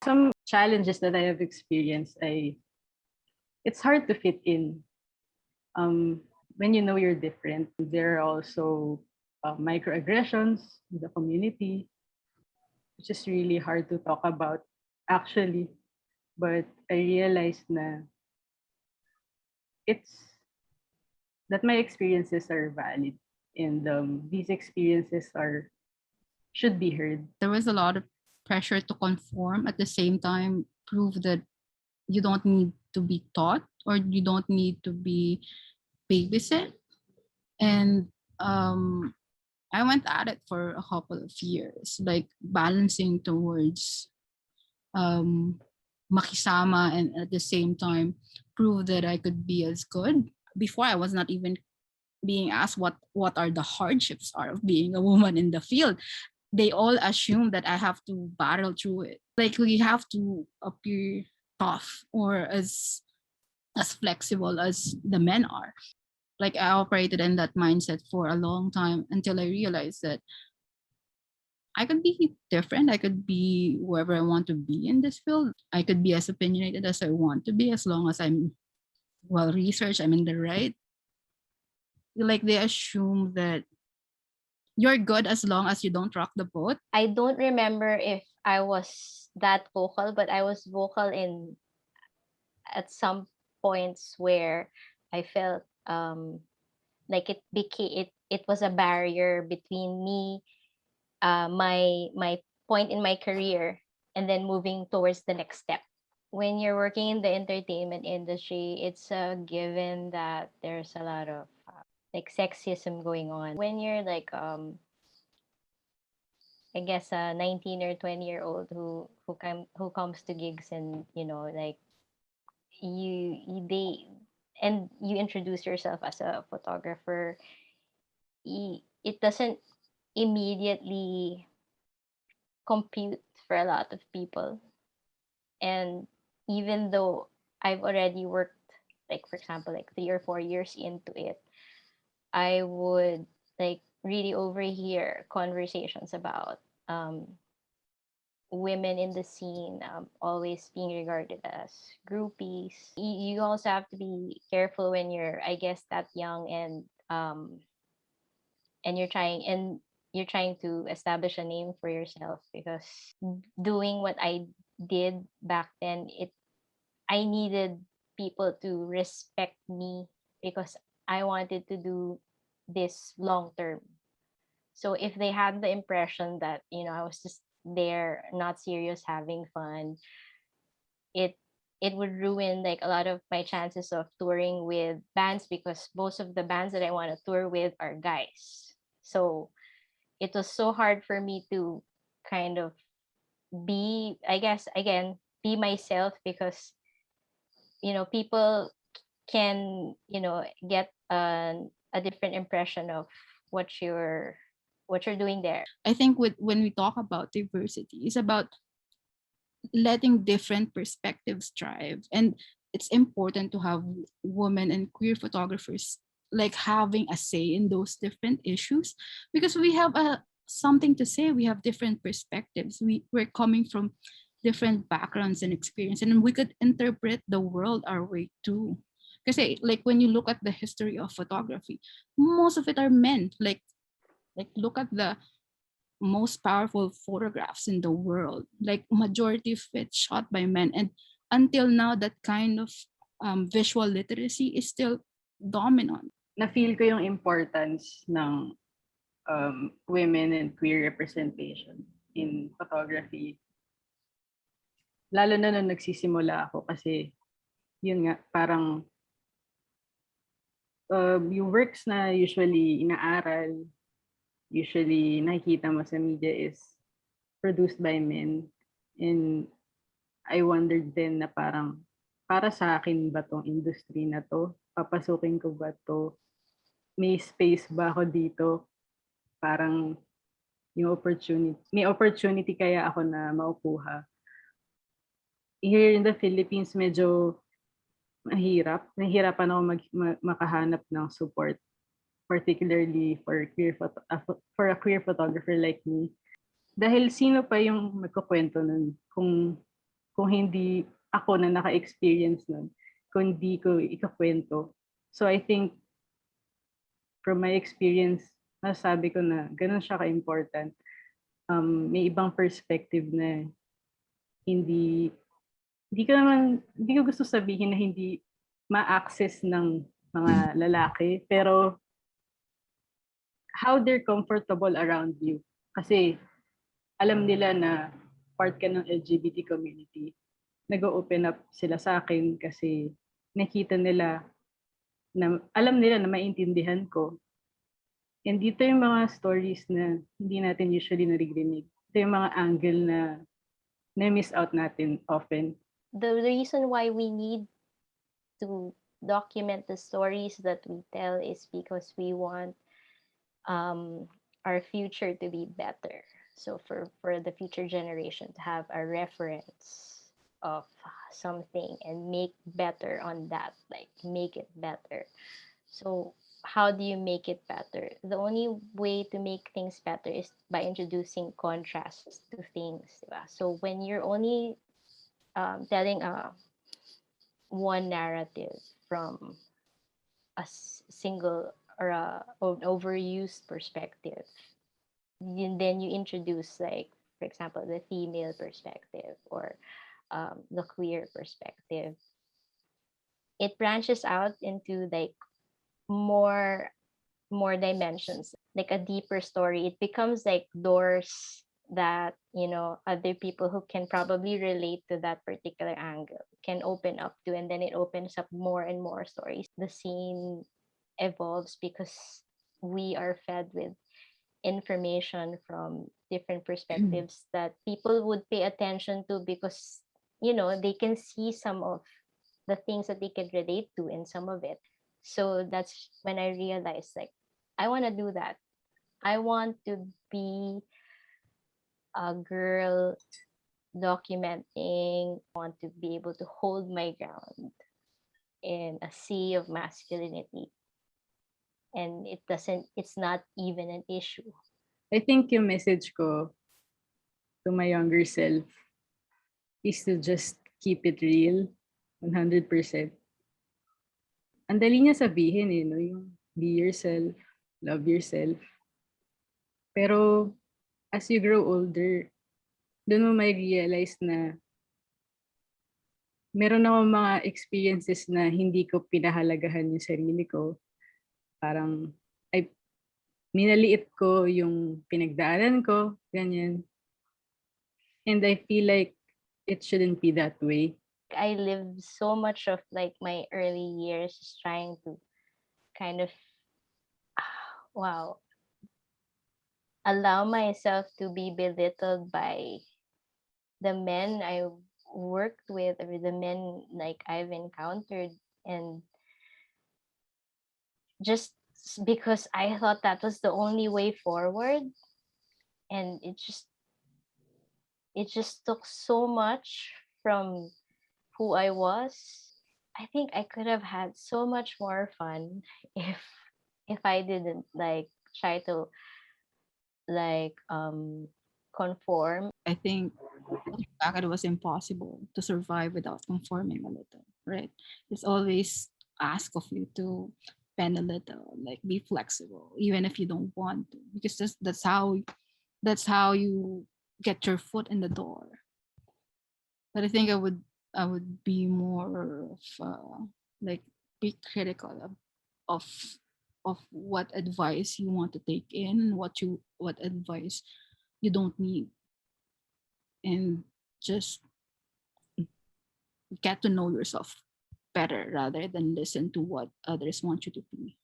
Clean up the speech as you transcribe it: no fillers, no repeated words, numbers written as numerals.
Some challenges that I have experienced, it's hard to fit in. When you know you're different, there are also microaggressions in the community, which is really hard to talk about actually. But I realized it's that my experiences are valid, and these experiences should be heard. There was a lot of pressure to conform, at the same time prove that you don't need to be taught or you don't need to be babysit. And I went at it for a couple of years, like balancing towards makisama and at the same time prove that I could be as good. Before, I was not even being asked what are the hardships are of being a woman in the field. They all assume that I have to battle through it. Like, we have to appear tough or as flexible as the men are. Like, I operated in that mindset for a long time until I realized that I could be different. I could be whoever I want to be in this field. I could be as opinionated as I want to be, as long as I'm well researched, I'm in the right. Like, they assume that you're good as long as you don't rock the boat. I don't remember if I was that vocal, but I was vocal in at some points where I felt like it was a barrier between me, my point in my career, and then moving towards the next step. When you're working in the entertainment industry, it's a given that there's a lot of like sexism going on. When you're like I guess a 19 or 20-year-old who comes to gigs, and like you introduce yourself as a photographer, it doesn't immediately compute for a lot of people. And even though I've already worked, like for example, like 3 or 4 years into it, I would like really overhear conversations about women in the scene always being regarded as groupies. You also have to be careful when you're, I guess, that young, and you're trying to establish a name for yourself, because doing what I did back then, I needed people to respect me because I wanted to do this long term. So if they had the impression that, I was just there, not serious, having fun, it would ruin like a lot of my chances of touring with bands, because most of the bands that I want to tour with are guys. So it was so hard for me to kind of be, I guess, again, be myself, because people can get a different impression of what you're doing there. I think when we talk about diversity, it's about letting different perspectives thrive. And it's important to have women and queer photographers like having a say in those different issues, because we have something to say. We have different perspectives. We're coming from different backgrounds and experience, and we could interpret the world our way too. Because like when you look at the history of photography, most of it are men. Like look at the most powerful photographs in the world, like majority of it shot by men. And until now, that kind of visual literacy is still dominant. Na-feel ko yung importance ng women and queer representation in photography. Lalo na nung nagsisimula ako, kasi yun nga, parang yung works na usually inaaral, usually nakikita mo sa media is produced by men. And I wondered then na parang, para sa akin ba tong industry na to? Papasukin ko ba to? May space ba ako dito? Parang may opportunity kaya ako na maukuha. Here in the Philippines, medyo mahirap. Nahihirapan ako makahanap ng support, particularly for a queer photographer like me. Dahil sino pa yung magkukwento nun kung kung hindi ako na naka-experience nun, kung hindi ko ikakwento. So I think from my experience, nasabi ko na ganun siya ka-important. May ibang perspective na hindi hindi ko gusto sabihin na hindi ma-access ng mga lalaki, pero how they're comfortable around you. Kasi alam nila na part ka ng LGBT community. Nag-open up sila sa akin kasi nakita nila na alam nila na maintindihan ko. And dito yung mga stories na hindi natin usually naririnig. Ito yung mga angle na na-miss out natin often. The reason why we need to document the stories that we tell is because we want our future to be better. So for the future generation to have a reference of something and make better on that, like make it better. So how do you make it better? The only way to make things better is by introducing contrasts to things. Diba? So when you're only telling one narrative from a single or an overused perspective, then you introduce, like, for example, the female perspective or the queer perspective. It branches out into like more dimensions, like a deeper story. It becomes like doors that, you know, other people who can probably relate to that particular angle can open up to, and then it opens up more and more stories. The scene evolves because we are fed with information from different perspectives that people would pay attention to because, you know, they can see some of the things that they can relate to in some of it. So that's when I realized, like, I want to do that. I want to be a girl documenting. I want to be able to hold my ground in a sea of masculinity. And it's not even an issue. I think yung message ko to my younger self is to just keep it real, 100%. Ang dali niya sabihin no? Yung be yourself, love yourself. Pero as you grow older, doon mo may realize na meron akong mga experiences na hindi ko pinahalagahan yung sarili ko. Parang, ay, minaliit ko yung pinagdaanan ko, ganyan. And I feel like it shouldn't be that way. I lived so much of like my early years just trying to kind of wow, allow myself to be belittled by the men I worked with or the men like I've encountered, and just because I thought that was the only way forward, and it just took so much from who I was. I think I could have had so much more fun if I didn't like try to like conform. I think looking back, it was impossible to survive without conforming a little, right? It's always ask of you to bend a little, like be flexible, even if you don't want to, because that's how you get your foot in the door. But I think I would be more of like be critical of of what advice you want to take in, what advice you don't need, and just get to know yourself better rather than listen to what others want you to be.